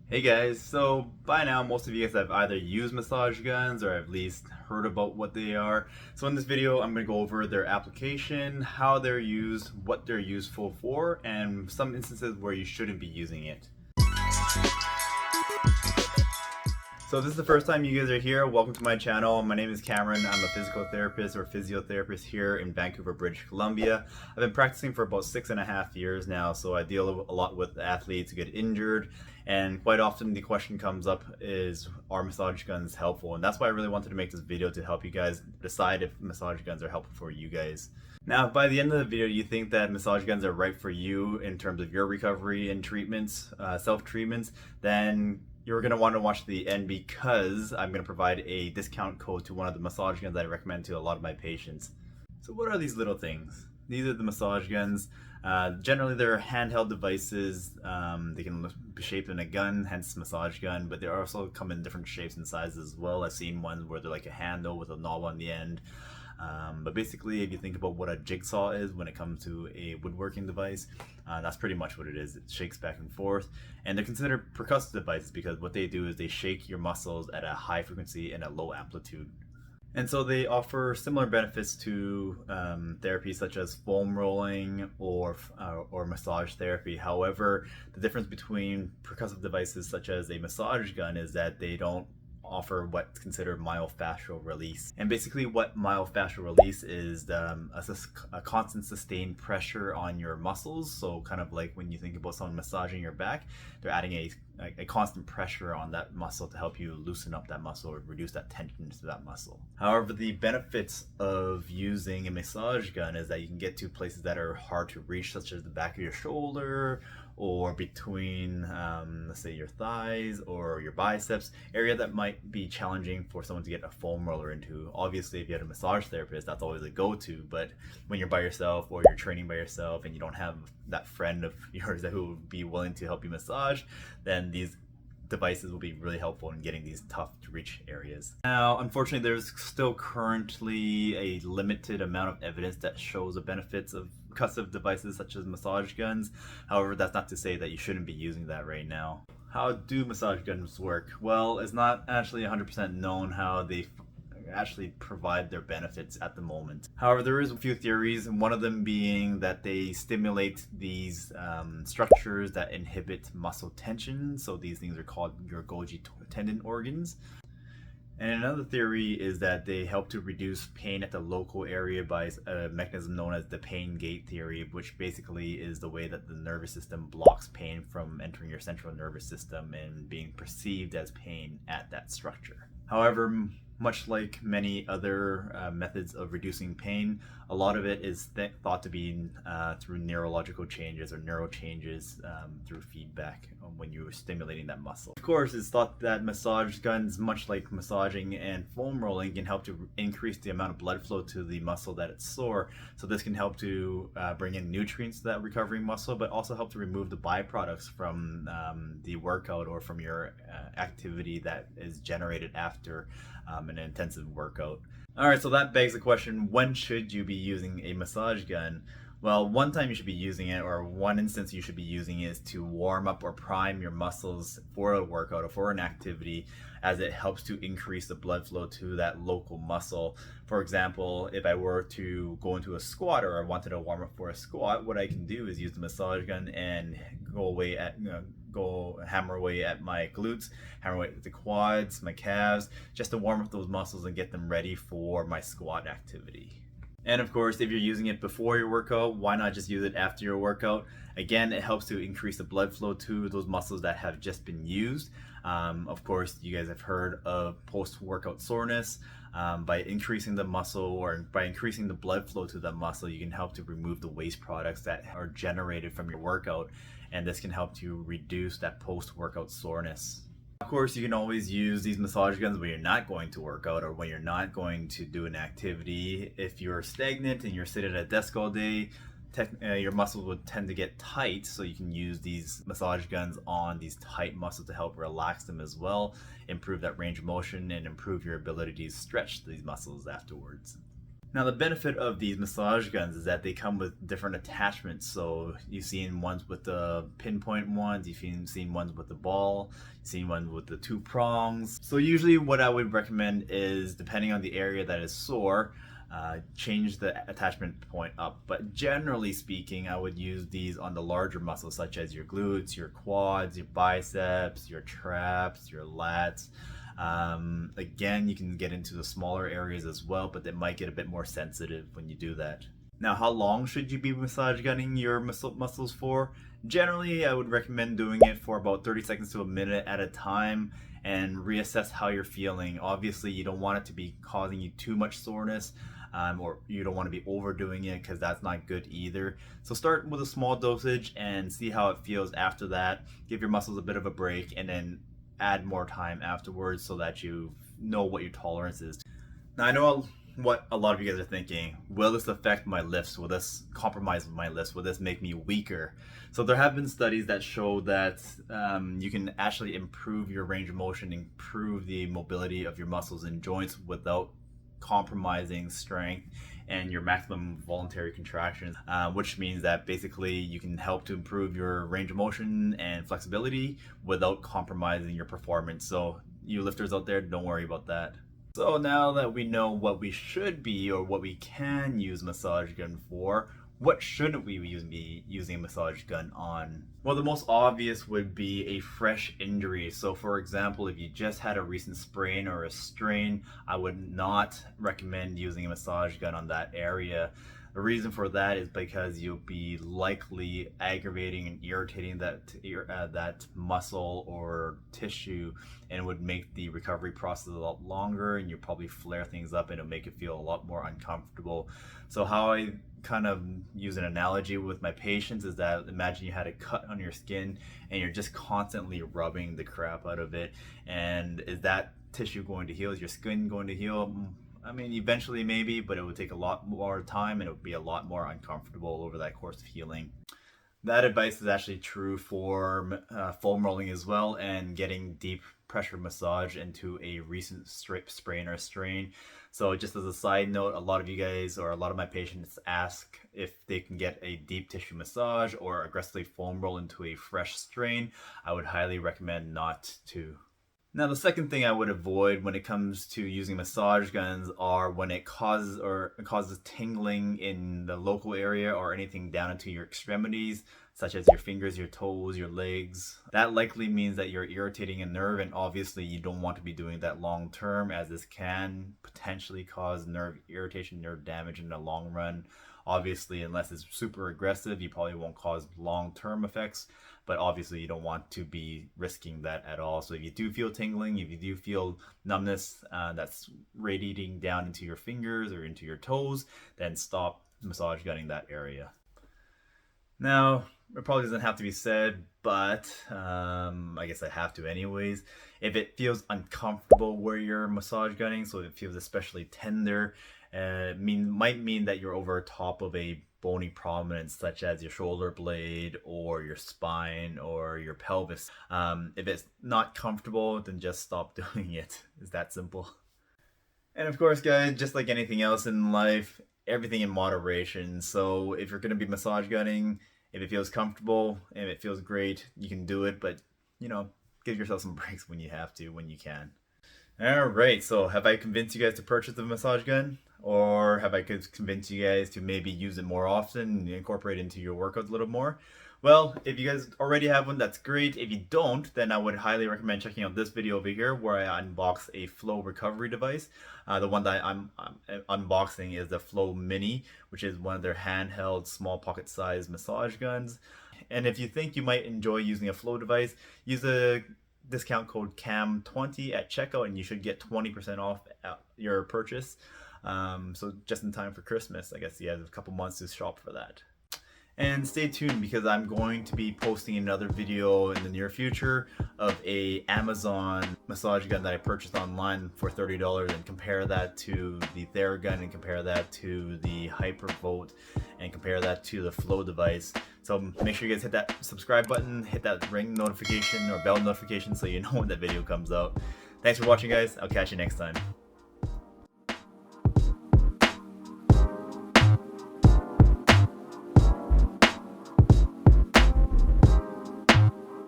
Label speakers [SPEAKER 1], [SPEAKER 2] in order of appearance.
[SPEAKER 1] Hey guys, so by now most of you guys have either used massage guns or at least heard about what they are. So in this video I'm going to go over their application, how they're used, what they're useful for, and some instances where you shouldn't be using it. So if this is the first time you guys are here, welcome to my channel. My name is Cameron. I'm a physical therapist or physiotherapist here in Vancouver, British Columbia. I've been practicing for about 6.5 years now, so I deal a lot with athletes who get injured, and quite often the question comes up is, are massage guns helpful? And that's why I really wanted to make this video, to help you guys decide if massage guns are helpful for you guys. Now, if by the end of the video you think that massage guns are right for you in terms of your recovery and treatments, self-treatments, then you're going to want to watch the end, because I'm going to provide a discount code to one of the massage guns that I recommend to a lot of my patients. So what are these little things? These are the massage guns. Generally they're handheld devices. They can be shaped in a gun, hence massage gun, but they also come in different shapes and sizes as well. I've seen ones where they're like a handle with a knob on the end. But basically, if you think about what a jigsaw is when it comes to a woodworking device, that's pretty much what it is. It shakes back and forth, and they're considered percussive devices because what they do is they shake your muscles at a high frequency and a low amplitude. And so they offer similar benefits to therapy such as foam rolling or massage therapy. However, the difference between percussive devices such as a massage gun is that they don't offer what's considered myofascial release. And basically what myofascial release is, a constant sustained pressure on your muscles. So kind of like when you think about someone massaging your back, they're adding a constant pressure on that muscle to help you loosen up that muscle or reduce that tension to that muscle. However, the benefits of using a massage gun is that you can get to places that are hard to reach, such as the back of your shoulder or between, let's say, your thighs or your biceps, area that might be challenging for someone to get a foam roller into. Obviously, if you had a massage therapist, that's always a go-to, but when you're by yourself or you're training by yourself and you don't have that friend of yours that who would be willing to help you massage, then these devices will be really helpful in getting these tough to reach areas. Now, unfortunately, there's still currently a limited amount of evidence that shows the benefits of percussive devices such as massage guns. However, that's not to say that you shouldn't be using that right now. How do massage guns work? Well, it's not actually 100% known how they actually provide their benefits at the moment. However, there is a few theories, and one of them being that they stimulate these structures that inhibit muscle tension. So these things are called your Golgi tendon organs. And another theory is that they help to reduce pain at the local area by a mechanism known as the pain gate theory, which basically is the way that the nervous system blocks pain from entering your central nervous system and being perceived as pain at that structure. However, much like many other methods of reducing pain, a lot of it is thought to be through neurological changes or neural changes through feedback when you're stimulating that muscle. Of course, it's thought that massage guns, much like massaging and foam rolling, can help to increase the amount of blood flow to the muscle that it's sore. So this can help to bring in nutrients to that recovering muscle, but also help to remove the byproducts from the workout or from your activity that is generated after an intensive workout. Alright, so that begs the question, when should you be using a massage gun? Well, one time you should be using it, or one instance you should be using it, is to warm up or prime your muscles for a workout or for an activity, as it helps to increase the blood flow to that local muscle. For example, if I were to go into a squat or I wanted to warm up for a squat, what I can do is use the massage gun and hammer away at my glutes, hammer away at the quads, my calves, just to warm up those muscles and get them ready for my squat activity. And of course, if you're using it before your workout, why not just use it after your workout? Again, it helps to increase the blood flow to those muscles that have just been used. Of course, you guys have heard of post-workout soreness. By increasing the muscle or by increasing the blood flow to the muscle, you can help to remove the waste products that are generated from your workout, and this can help to reduce that post-workout soreness. Of course, you can always use these massage guns when you're not going to work out or when you're not going to do an activity. If you're stagnant and you're sitting at a desk all day, your muscles would tend to get tight, so you can use these massage guns on these tight muscles to help relax them as well, improve that range of motion, and improve your ability to stretch these muscles afterwards. Now the benefit of these massage guns is that they come with different attachments. So you've seen ones with the pinpoint ones, you've seen ones with the ball, you've seen ones with the 2 prongs. So usually what I would recommend is, depending on the area that is sore, change the attachment point up. But generally speaking, I would use these on the larger muscles such as your glutes, your quads, your biceps, your traps, your lats. Again, you can get into the smaller areas as well, but they might get a bit more sensitive when you do that. Now, how long should you be massage gunning your muscles for? Generally, I would recommend doing it for about 30 seconds to a minute at a time and reassess how you're feeling. Obviously, you don't want it to be causing you too much soreness, or you don't want to be overdoing it, because that's not good either. So start with a small dosage and see how it feels after that. Give your muscles a bit of a break and then add more time afterwards so that you know what your tolerance is. Now I know what a lot of you guys are thinking. Will this affect my lifts? Will this compromise my lifts? Will this make me weaker? So there have been studies that show that you can actually improve your range of motion, improve the mobility of your muscles and joints without compromising strength and your maximum voluntary contractions, which means that basically you can help to improve your range of motion and flexibility without compromising your performance. So you lifters out there, don't worry about that. So now that we know what we should be, or what we can use massage gun for, what shouldn't we be using a massage gun on? Well, the most obvious would be a fresh injury. So for example, if you just had a recent sprain or a strain, I would not recommend using a massage gun on that area. The reason for that is because you'll be likely aggravating and irritating that muscle or tissue, and it would make the recovery process a lot longer, and you'll probably flare things up and it'll make it feel a lot more uncomfortable. So how I kind of use an analogy with my patients is that, imagine you had a cut on your skin and you're just constantly rubbing the crap out of it. And is that tissue going to heal? Is your skin going to heal? I mean, eventually maybe, but it would take a lot more time and it would be a lot more uncomfortable over that course of healing. That advice is actually true for foam rolling as well, and getting deep pressure massage into a recent sprain or strain. So just as a side note, a lot of you guys, or a lot of my patients, ask if they can get a deep tissue massage or aggressively foam roll into a fresh strain. I would highly recommend not to. Now, the second thing I would avoid when it comes to using massage guns are when it causes tingling in the local area or anything down into your extremities, such as your fingers, your toes, your legs. That likely means that you're irritating a nerve, and obviously you don't want to be doing that long term, as this can potentially cause nerve irritation, nerve damage in the long run. Obviously, unless it's super aggressive, you probably won't cause long-term effects, but obviously you don't want to be risking that at all. So if you do feel tingling, if you do feel numbness that's radiating down into your fingers or into your toes, then stop massage gunning that area. Now, it probably doesn't have to be said, but I guess I have to anyways. If it feels uncomfortable where you're massage gunning, so it feels especially tender, might mean that you're over top of a bony prominence, such as your shoulder blade or your spine or your pelvis. If it's not comfortable, then just stop doing it. It's that simple. And of course, guys, just like anything else in life, everything in moderation. So if you're going to be massage gunning, if it feels comfortable and it feels great, you can do it, but give yourself some breaks when you have to, when you can. All right, so have I convinced you guys to purchase the massage gun? Or have I convinced you guys to maybe use it more often and incorporate it into your workouts a little more? Well, if you guys already have one, that's great. If you don't, then I would highly recommend checking out this video over here where I unbox a Flow recovery device. The one that I'm unboxing is the Flow Mini, which is one of their handheld small pocket sized massage guns. And if you think you might enjoy using a Flow device, use a discount code CAM20 at checkout and you should get 20% off your purchase. So just in time for Christmas, I guess you have a couple months to shop for that. And stay tuned, because I'm going to be posting another video in the near future of a Amazon massage gun that I purchased online for $30, and compare that to the Theragun, and compare that to the Hypervolt, and compare that to the Flow device. So make sure you guys hit that subscribe button, hit that ring notification or bell notification so you know when that video comes out. Thanks for watching, guys. I'll catch you next time.